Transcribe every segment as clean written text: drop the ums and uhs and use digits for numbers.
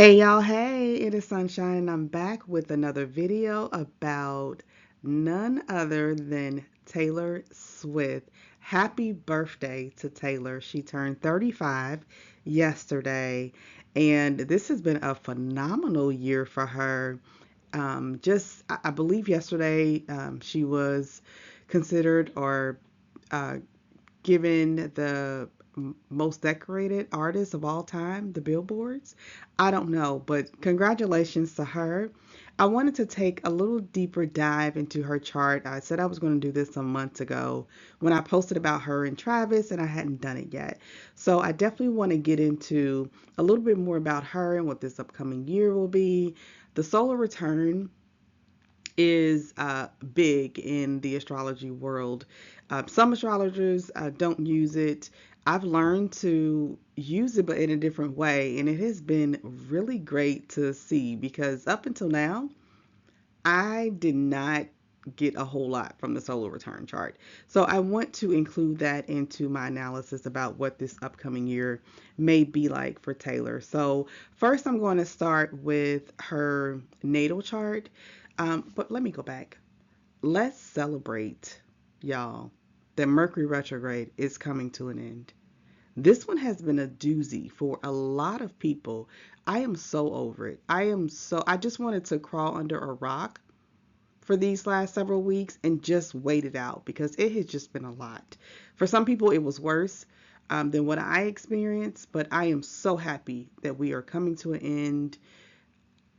Hey y'all, hey, it is Sunshine and I'm back with another video about none other than Taylor Swift. Happy birthday to Taylor. She turned 35 yesterday and this has been a phenomenal year for her. I believe yesterday she was considered or uh, given the most decorated artist of all time, the billboards. I don't know, but congratulations to her. I wanted to take a little deeper dive into her chart. I said I was going to do this some months ago when I posted about her and Travis, and I hadn't done it yet. So I definitely want to get into a little bit more about her and what this upcoming year will be. The solar return is big in the astrology world. Some astrologers don't use it. I've learned to use it, but in a different way, and it has been really great to see because up until now, I did not get a whole lot from the solar return chart. So I want to include that into my analysis about what this upcoming year may be like for Taylor. So first, I'm going to start with her natal chart. But let me go back. Let's celebrate, y'all, that Mercury retrograde is coming to an end. This one has been a doozy for a lot of people. I am so over it. I just wanted to crawl under a rock for these last several weeks and just wait it out because it has just been a lot. For some people, it was worse than what I experienced, but I am so happy that we are coming to an end.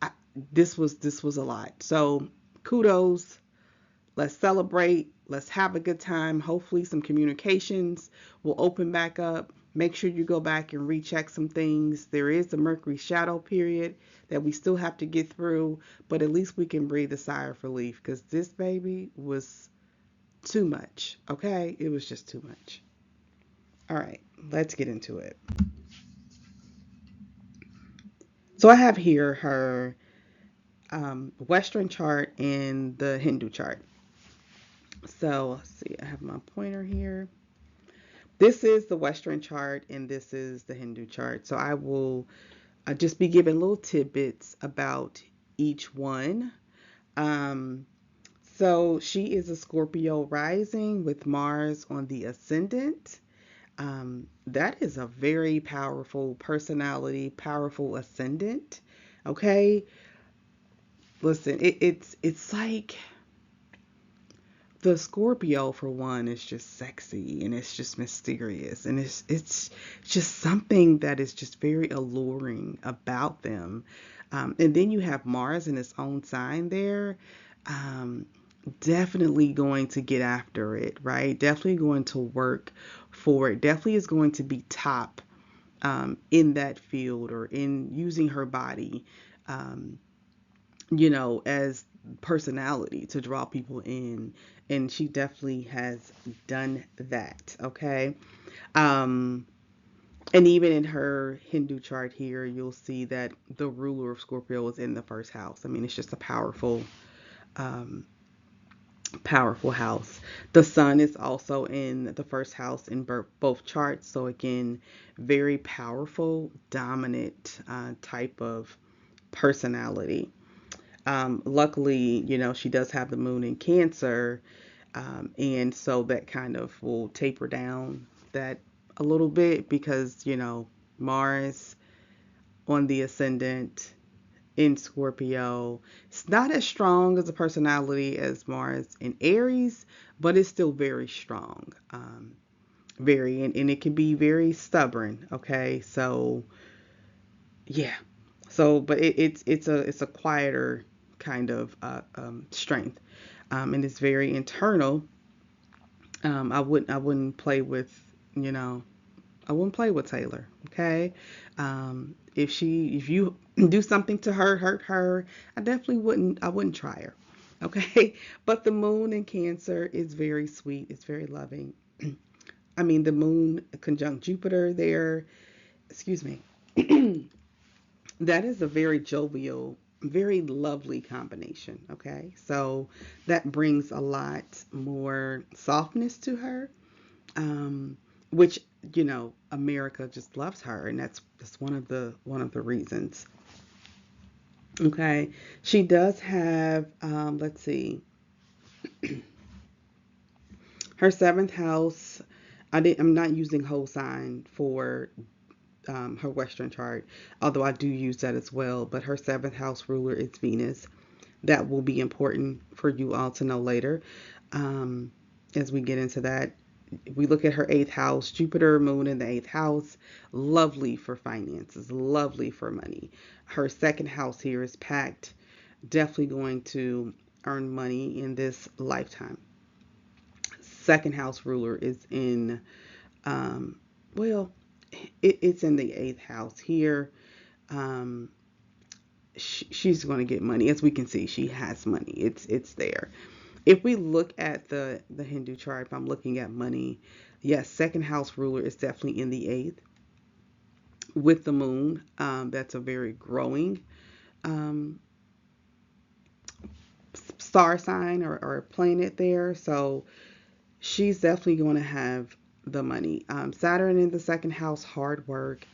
I, this was a lot. So kudos. Let's celebrate. Let's have a good time. Hopefully, some communications will open back up. Make sure you go back and recheck some things. There is the Mercury shadow period that we still have to get through, but at least we can breathe a sigh of relief because this baby was too much. Okay? It was just too much. All right, let's get into it. So I have here her Western chart and the Hindu chart. So let's see, I have my pointer here. This is the Western chart and this is the Hindu chart. So I will just be giving little tidbits about each one. Um, so she is a Scorpio rising with Mars on the ascendant. That is a very powerful personality, powerful ascendant. Okay, listen, it's like the Scorpio for one is just sexy and it's just mysterious and it's just something that is just very alluring about them. And then you have Mars in its own sign there. Um, Definitely going to get after it, right? Definitely going to work for it. Definitely is going to be top in that field or in using her body. Um, as personality to draw people in. And she definitely has done that. Okay. Um, and even in her Hindu chart here, you'll see that the ruler of Scorpio is in the first house. I mean, it's just a um, powerful house. The sun is also in the first house in both charts. So again, very powerful, dominant type of personality. Luckily, she does have the moon in Cancer, and so that kind of will taper down that a little bit because, Mars on the ascendant in Scorpio. It's not as strong as a personality as Mars in Aries, but it's still very strong. Very, and it can be very stubborn. Okay, so yeah, so but it's a quieter kind of strength, and it's very internal. I wouldn't play with you know I wouldn't play with Taylor. Okay, if you do something to her, hurt her, I wouldn't try her. Okay, but the moon in Cancer is very sweet. It's very loving. I mean, the moon conjunct Jupiter there. Excuse me. That is a very jovial, very lovely combination. Okay, so that brings a lot more softness to her, um, which America just loves her, and that's one of the reasons. Okay. She does have, let's see, her seventh house. I'm not using whole sign for her Western chart, although I do use that as well. But her seventh house ruler is Venus. That will be important for you all to know later, um, as we get into that. We look at her eighth house, Jupiter, Moon in the eighth house, lovely for finances, lovely for money. Her second house here is packed, definitely going to earn money in this lifetime. Second house ruler is in, um, well, it's in the eighth house here. Um, she's going to get money. As we can see, she has money. It's there. If we look at the Hindu chart, if I'm looking at money, yes, second house ruler is definitely in the eighth with the moon. That's a very growing um, star sign or planet there. So she's definitely going to have the money. Saturn in the second house, hard work.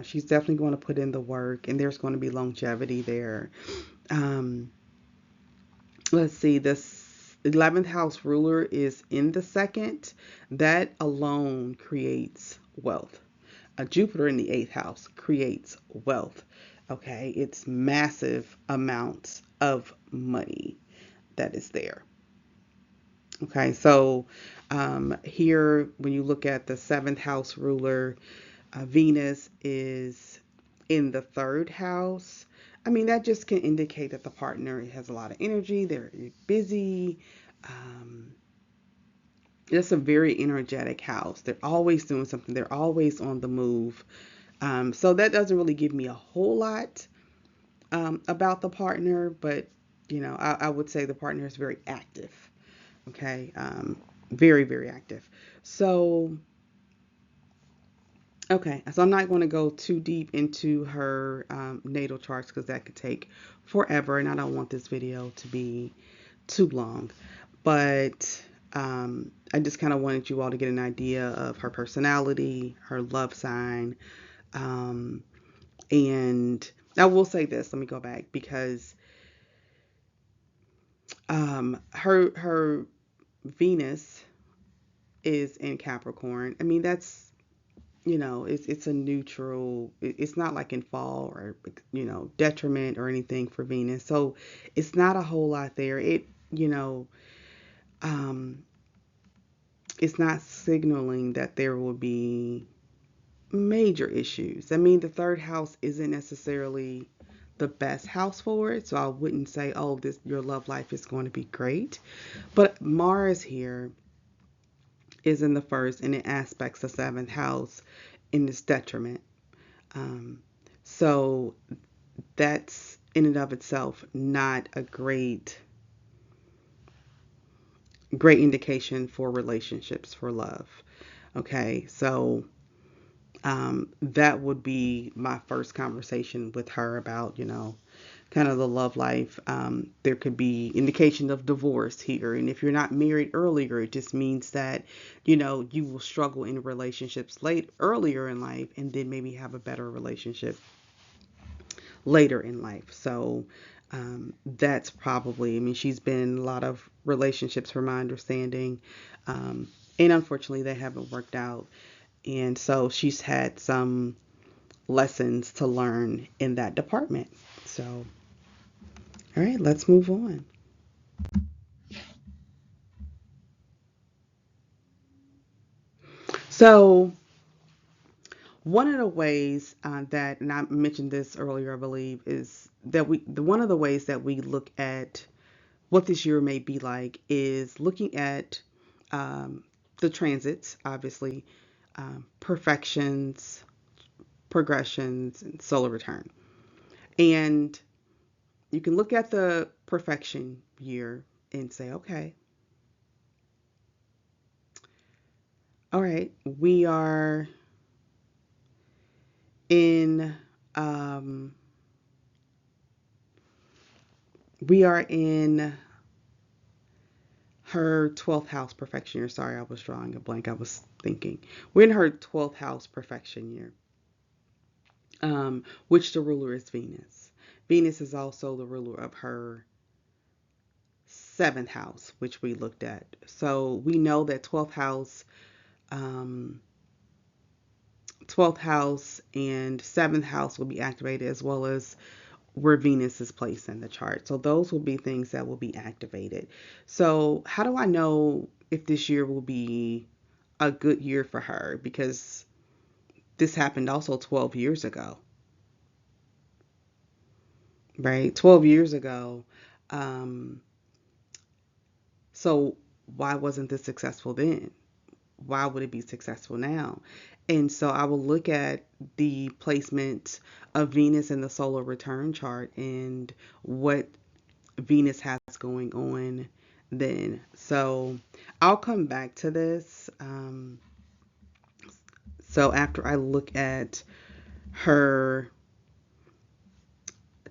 She's definitely going to put in the work, and there's going to be longevity there. Um, let's see, this 11th house ruler is in the second. That alone creates wealth. A Jupiter in the eighth house creates wealth. Okay, it's massive amounts of money that is there. Okay, so here, when you look at the seventh house ruler, Venus is in the third house. I mean, that just can indicate that the partner has a lot of energy, they're busy. Um, it's a very energetic house. They're always doing something, they're always on the move. So that doesn't really give me a whole lot about the partner, but I would say the partner is very active. Okay, very, very active. So, okay, so I'm not going to go too deep into her natal charts because that could take forever, and I don't want this video to be too long. But I just kind of wanted you all to get an idea of her personality, her love sign, um, and I will say this. Let me go back because her Venus is in Capricorn. I mean, that's it's a neutral. It's not like in fall or detriment or anything for Venus. So it's not a whole lot there. Um, it's not signaling that there will be major issues. I mean, the third house isn't necessarily the best house for it, so I wouldn't say, oh, this your love life is going to be great. But Mars here is in the first and it aspects the seventh house in its detriment. Um, so that's in and of itself not a great indication for relationships, for love. Okay, so that would be my first conversation with her about, kind of the love life. There could be indication of divorce here. And if you're not married earlier, it just means that, you will struggle in relationships earlier in life and then maybe have a better relationship later in life. So that's probably, I mean, she's been in a lot of relationships from my understanding. Um, and unfortunately, they haven't worked out. And so she's had some lessons to learn in that department. So, all right, let's move on. So, one of the ways that, and I mentioned this earlier, I believe, is that one of the ways that we look at what this year may be like is looking at um, the transits, obviously, perfections, progressions, and solar return. And you can look at the perfection year and say, okay, all right, in um, we are in her 12th house perfection year. Sorry, I was drawing a blank. I was thinking. We're in her 12th house perfection year, which the ruler is Venus. Venus is also the ruler of her seventh house, which we looked at. So we know that um, 12th house and 7th house will be activated, as well as where Venus is placed in the chart. So those will be things that will be activated. So how do I know if this year will be a good year for her? Because this happened also 12 years ago, right? 12 years ago. Um, so why wasn't this successful then? Why would it be successful now? And so I will look at the placement of Venus in the solar return chart and what Venus has going on then. So I'll come back to this. So after I look at her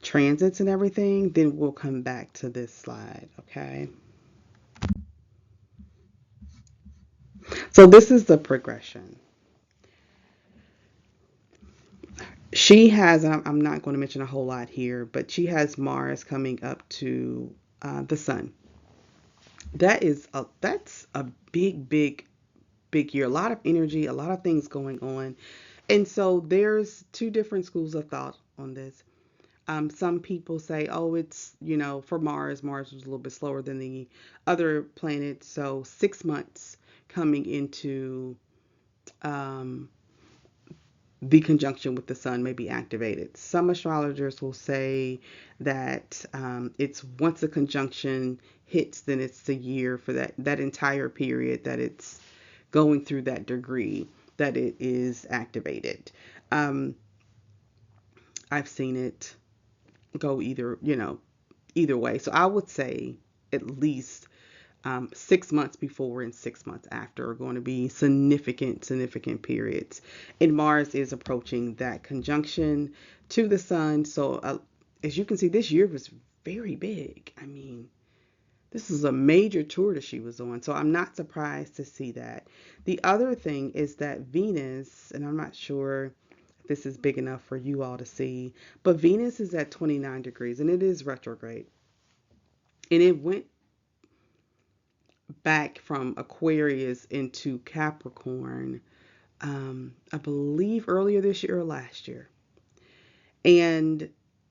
transits and everything, then we'll come back to this slide, okay? So this is the progression. She has, I'm not going to mention a whole lot here, but she has Mars coming up to the Sun. That's a big year. A lot of energy, a lot of things going on, and so there's two different schools of thought on this. Some people say, oh, it's, for Mars was a little bit slower than the other planets, so 6 months coming into um, the conjunction with the sun may be activated. Some astrologers will say that it's once the conjunction hits, then it's the year for that entire period that it's going through that degree that it is activated. Um, I've seen it go either way. So I would say at least 6 months before and 6 months after are going to be significant periods. And Mars is approaching that conjunction to the sun. So as you can see, this year was very big. I mean, this is a major tour that she was on. So I'm not surprised to see that. The other thing is that Venus, and I'm not sure if this is big enough for you all to see, but Venus is at 29 degrees and it is retrograde. And it went back from Aquarius into Capricorn, I believe earlier this year or last year. And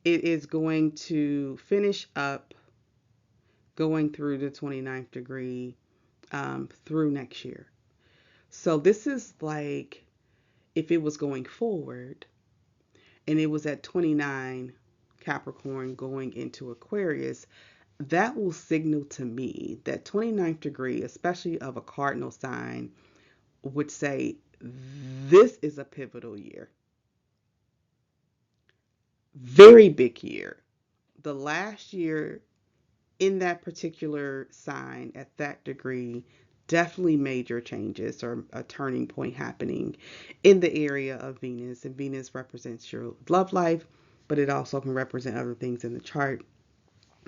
it is going to finish up going through the 29th degree through next year. So this is like if it was going forward and it was at 29 Capricorn going into Aquarius, that will signal to me that 29th degree, especially of a cardinal sign, would say this is a pivotal year. Very big year. The last year in that particular sign at that degree, definitely major changes or a turning point happening in the area of Venus. And Venus represents your love life, but it also can represent other things in the chart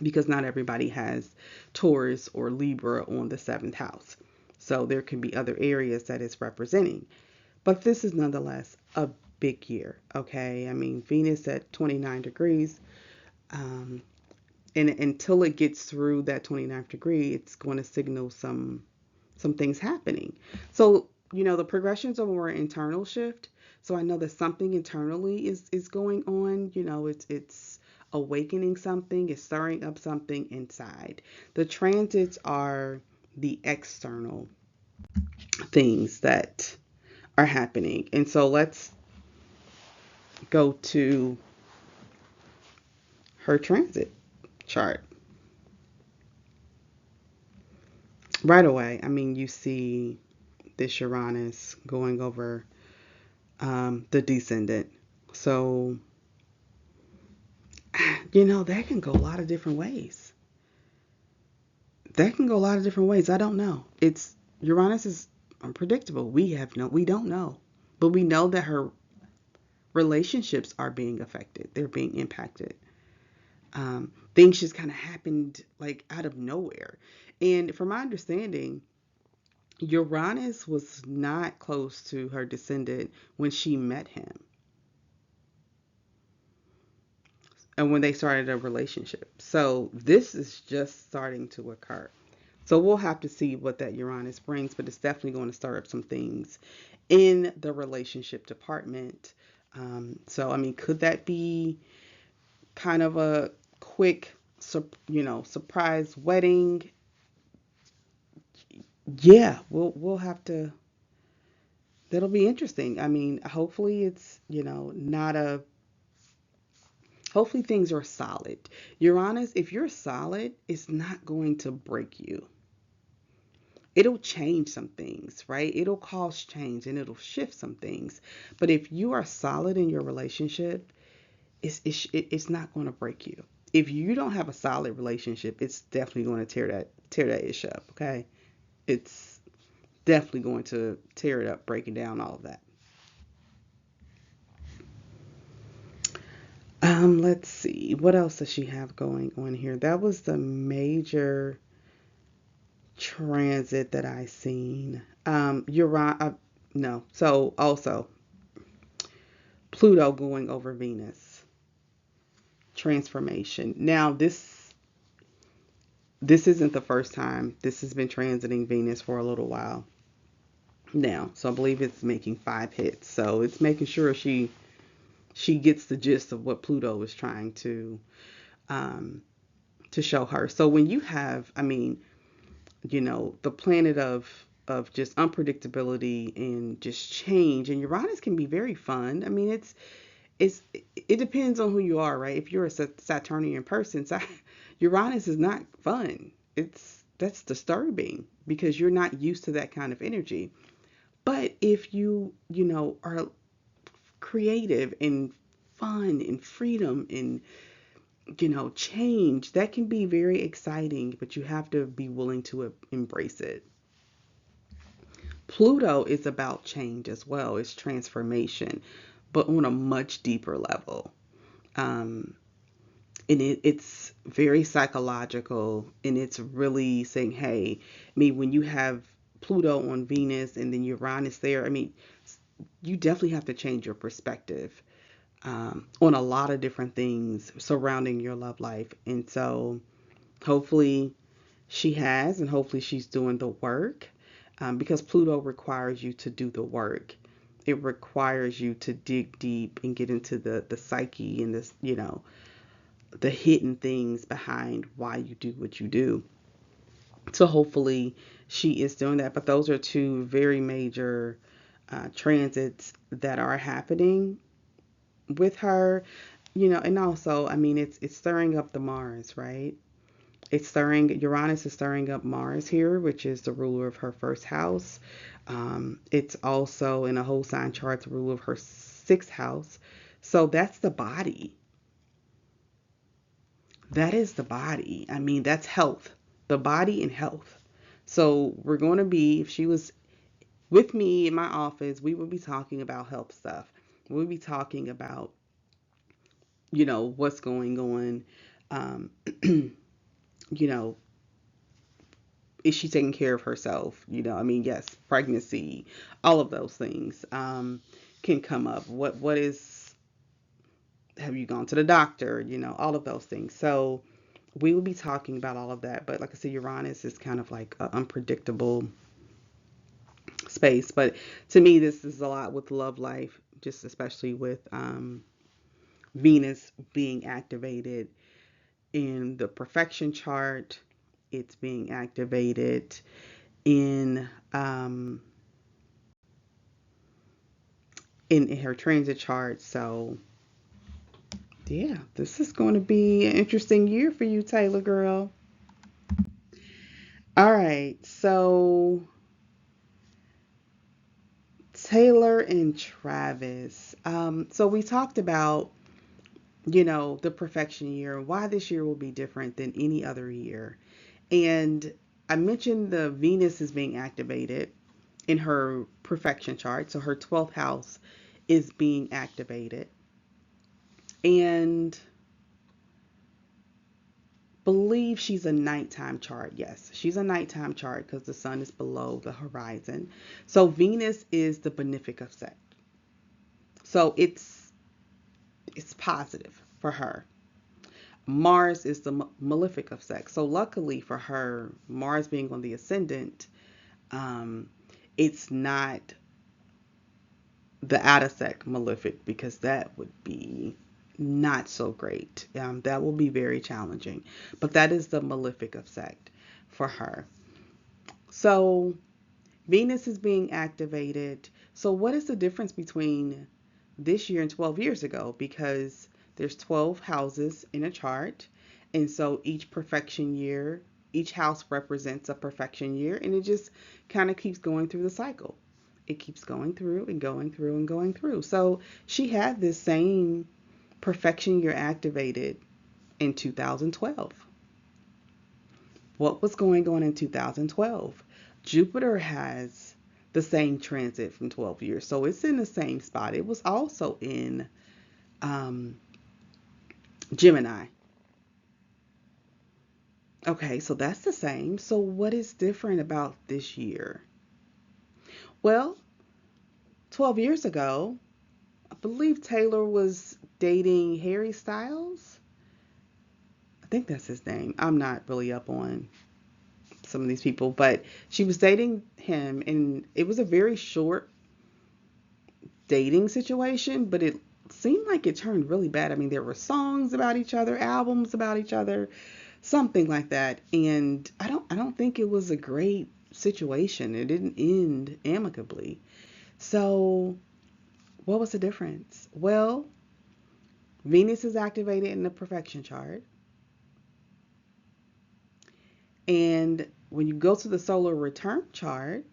because not everybody has Taurus or Libra on the seventh house. So there can be other areas that it's representing. But this is nonetheless a big year, okay? I mean, Venus at 29 degrees, um, and until it gets through that 29th degree, it's going to signal some things happening. So, the progressions are more internal shift. So I know that something internally is going on. It's awakening something, it's stirring up something inside. The transits are the external things that are happening. And so let's go to her transit chart. Right away, I mean, you see this Uranus going over the descendant. So, that can go a lot of different ways. That can go a lot of different ways. I don't know. It's Uranus is unpredictable. We don't know. But we know that her relationships are being affected. They're being impacted. Things just kind of happened like out of nowhere. And from my understanding, Uranus was not close to her descendant when she met him. and when they started a relationship. So this is just starting to occur. So we'll have to see what that Uranus brings, but it's definitely going to start up some things in the relationship department. So I mean, could that be kind of a quick, surprise wedding? Yeah, we'll have to. That'll be interesting. I mean, hopefully it's not a. Hopefully things are solid. Uranus, if you're solid, it's not going to break you. It'll change some things, right? It'll cause change and it'll shift some things. But if you are solid in your relationship, it's not going to break you. If you don't have a solid relationship, it's definitely going to tear that ish up. Okay, it's definitely going to tear it up, breaking down all of that. Let's see. What else does she have going on here? That was the major transit that I seen. No. So also Pluto going over Venus. Transformation. Now this isn't the first time. This has been transiting Venus for a little while now. So I believe it's making 5 hits. So it's making sure she gets the gist of what Pluto is trying um to show her. So when you have, I mean, the planet of just unpredictability and just change, and Uranus can be very fun. I mean, it's it depends on who you are, right? If you're a Saturnian person, Uranus is not fun. That's disturbing because you're not used to that kind of energy. But if are creative and fun and freedom and change, that can be very exciting, but you have to be willing to embrace it. Pluto is about change as well. It's transformation, but on a much deeper level. Um, and it's very psychological, and it's really saying, hey, I mean, when you have Pluto on Venus and then Uranus there, I mean, you definitely have to change your perspective on a lot of different things surrounding your love life. And so hopefully she has, and hopefully she's doing the work, because Pluto requires you to do the work. It requires you to dig deep and get into the psyche and this, the hidden things behind why you do what you do. So hopefully she is doing that. But those are two very major transits that are happening with her, and also, I mean, it's stirring up the Mars, right? It's stirring, Uranus is stirring up Mars here, which is the ruler of her first house. It's also in a whole sign chart, the ruler of her sixth house. So that's the body. That is the body. I mean, that's health, the body and health. So we're going to be, if she was with me in my office, we would be talking about health stuff. We'll be talking about, what's going on. Um, you know, is she taking care of herself? I mean, yes, pregnancy, all of those things can come up. What is, have you gone to the doctor? All of those things. So we will be talking about all of that. But like I said, Uranus is kind of like an unpredictable space. But to me, this is a lot with love life, just especially with Venus being activated in the perfection chart. It's being activated in in her transit chart. So yeah, this is going to be an interesting year for you, Taylor girl. All right, so Taylor and Travis. So we talked about, the perfection year and why this year will be different than any other year. And I mentioned the Venus is being activated in her perfection chart. So her 12th house is being activated. And believe she's a nighttime chart. Yes, she's a nighttime chart because the sun is below the horizon. So Venus is the benefic effect. So it's positive for her. Mars is the malefic of sex. So luckily for her, Mars being on the ascendant, um, it's not the out of sec malefic, because that would be not so great. That will be very challenging. But that is the malefic of sect for her. So Venus is being activated. So what is the difference between this year and 12 years ago? Because there's 12 houses in a chart. And so each perfection year, each house represents a perfection year. And it just kind of keeps going through the cycle. It keeps going through and going through and going through. So she had this same perfection year activated in 2012. What was going on in 2012? Jupiter has the same transit from 12 years. So it's in the same spot. It was also in um, Gemini. Okay, so that's the same. So what is different about this year? Well, 12 years ago, I believe Taylor was dating Harry Styles. I think that's his name. I'm not really up on some of these people, but she was dating him, and it was a very short dating situation, but it seemed like it turned really bad. I mean, there were songs about each other, albums about each other, something like that. And I don't think it was a great situation. It didn't end amicably. So, what was the difference? Well, Venus is activated in the perfection chart. And when you go to the solar return chart,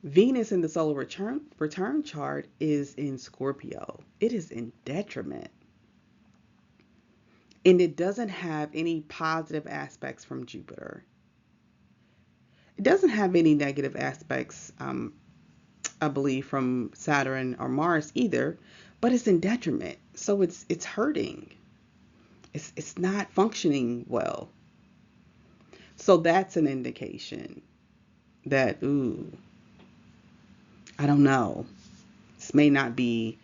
Venus in the solar return chart is in Scorpio. It is in detriment. And it doesn't have any positive aspects from Jupiter. It doesn't have any negative aspects, I believe, from Saturn or Mars either, but it's in detriment. So it's hurting. It's not functioning well. So that's an indication that, ooh, I don't know. This may not be,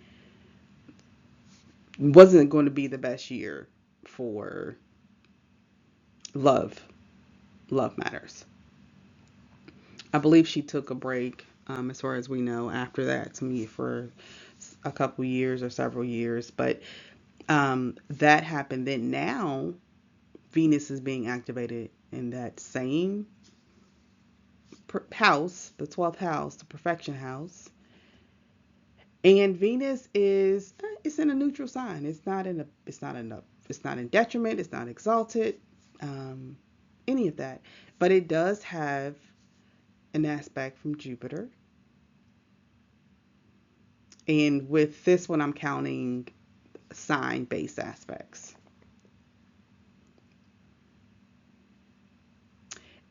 wasn't going to be the best year for love. Love matters. I believe she took a break, as far as we know, after that to me for a couple years or several years. But that happened then. Now Venus is being activated in that same house, the 12th house, the perfection house. And Venus is it's in a neutral sign. It's not in detriment. It's not exalted. Um, any of that. But it does have an aspect from Jupiter. And with this one, I'm counting sign-based aspects.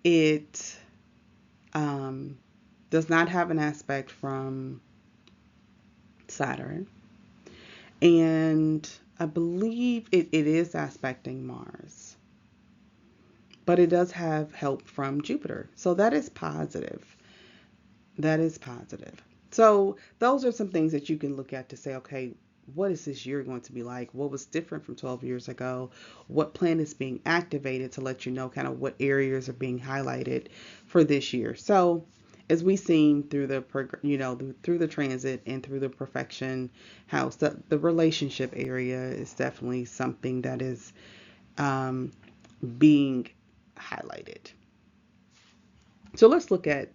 It um, does not have an aspect from Saturn. And I believe it is aspecting Mars. But it does have help from Jupiter. So that is positive. That is positive. So those are some things that you can look at to say, okay, what is this year going to be like? What was different from 12 years ago? What plan is being activated to let you know kind of what areas are being highlighted for this year? So as we've seen through through the transit and through the perfection house, the relationship area is definitely something that is um, being highlighted. So let's look at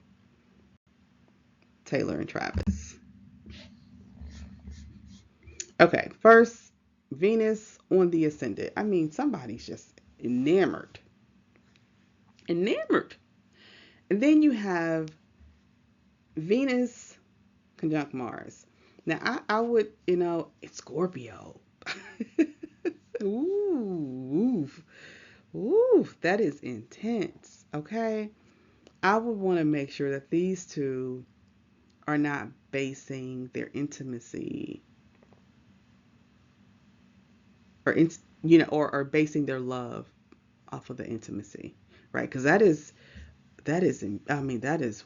Taylor and Travis. Okay, first, Venus on the ascendant. I mean, somebody's just enamored. Enamored. And then you have Venus conjunct Mars. Now, I would, it's Scorpio. Ooh, ooh, that is intense. Okay. I would want to make sure that these two are not basing their intimacy or or basing their love off of the intimacy, right? Because I mean, that is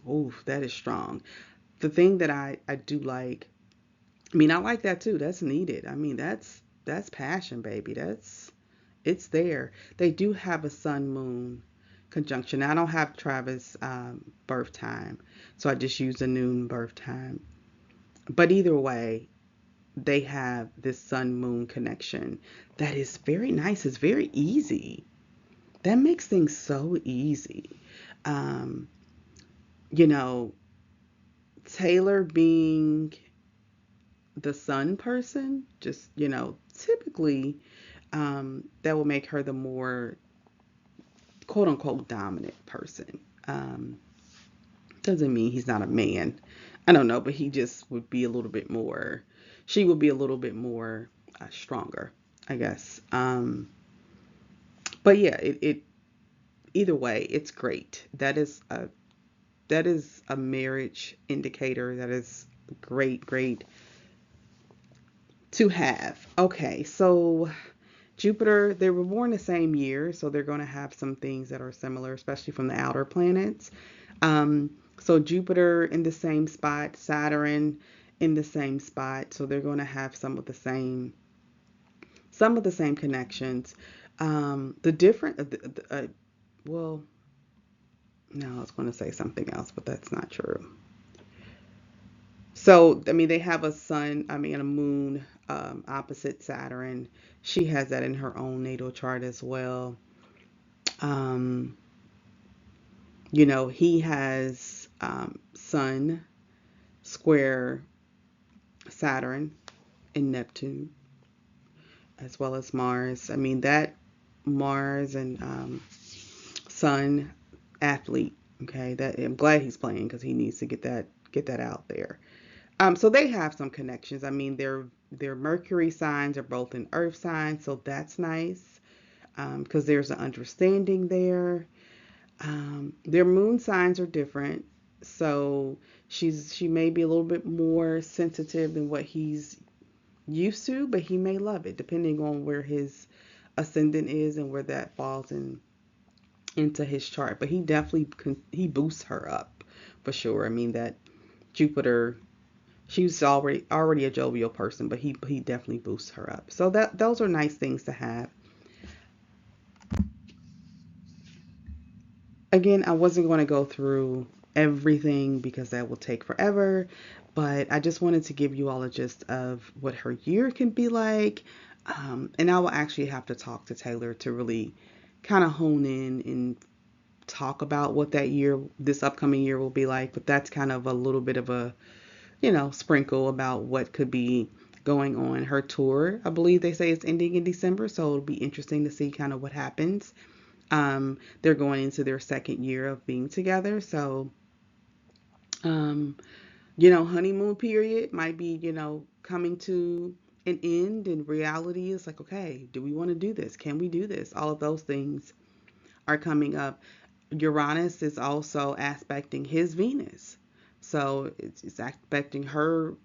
strong. The thing that I do like, I mean, I like that too. That's needed. I mean, that's passion, baby. It's there. They do have a sun moon conjunction. I don't have Travis' birth time, so I just use a noon birth time. But either way, they have this sun moon connection that is very nice. It's very easy. That makes things so easy. Um, you know, Taylor being the sun person, just, typically that will make her the more quote unquote dominant person. Um, doesn't mean he's not a man. I don't know, but he just would be a little bit more, she would be a little bit more stronger, I guess. But yeah, it either way, it's great. That is a marriage indicator. That is great, great to have. Okay, so Jupiter, they were born the same year, so they're going to have some things that are similar, especially from the outer planets. Um, so Jupiter in the same spot, Saturn in the same spot, so they're going to have some of the same connections. The different, well, no, I was going to say something else, but that's not true. So, I mean, they have a moon opposite Saturn. She has that in her own natal chart as well. Um, he has Sun square Saturn and Neptune, as well as Mars. I mean, that Mars and Sun athlete. Okay, that I'm glad he's playing because he needs to get that out there. So they have some connections. I mean, their Mercury signs are both in Earth signs, so that's nice because there's an understanding there. Their moon signs are different, so she may be a little bit more sensitive than what he's used to, but he may love it depending on where his ascendant is and where that falls into his chart. But he definitely he boosts her up for sure. I mean that Jupiter, she's already a jovial person, but he definitely boosts her up. So that those are nice things to have. Again, I wasn't going to go through everything because that will take forever, but I just wanted to give you all a gist of what her year can be like. And I will actually have to talk to Taylor to really kind of hone in and talk about what this upcoming year will be like. But that's kind of a little bit of a, sprinkle about what could be going on. Her tour, I believe they say it's ending in December, so it'll be interesting to see kind of what happens. They're going into their second year of being together. So, um, honeymoon period might be, coming to an end, and reality is like, okay, do we want to do this? Can we do this? All of those things are coming up. Uranus is also aspecting his Venus. So it's aspecting her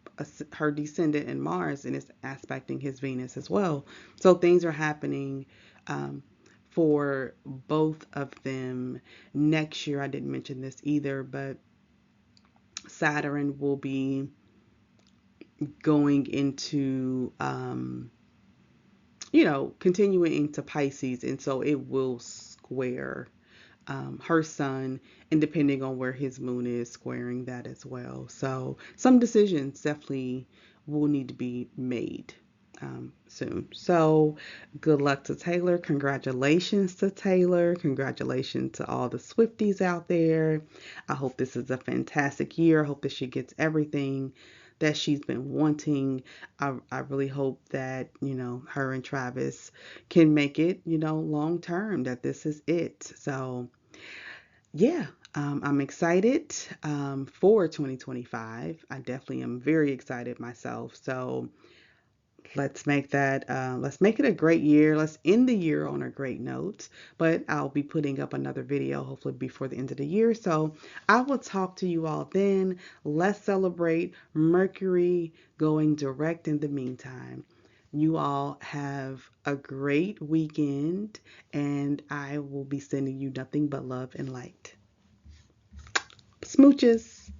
descendant in Mars, and it's aspecting his Venus as well. So things are happening um, for both of them next year. I didn't mention this either, but Saturn will be going into continuing into Pisces, and so it will square her sun, and depending on where his moon is, squaring that as well. So some decisions definitely will need to be made soon. So good luck to Taylor. Congratulations to Taylor. Congratulations to all the Swifties out there. I hope this is a fantastic year. I hope that she gets everything that she's been wanting. I really hope that, her and Travis can make it, long term, that this is it. So, yeah, I'm excited for 2025. I definitely am very excited myself. So, let's make it a great year. Let's end the year on a great note. But I'll be putting up another video hopefully before the end of the year. So I will talk to you all then. Let's celebrate Mercury going direct in the meantime. You all have a great weekend, and I will be sending you nothing but love and light. Smooches.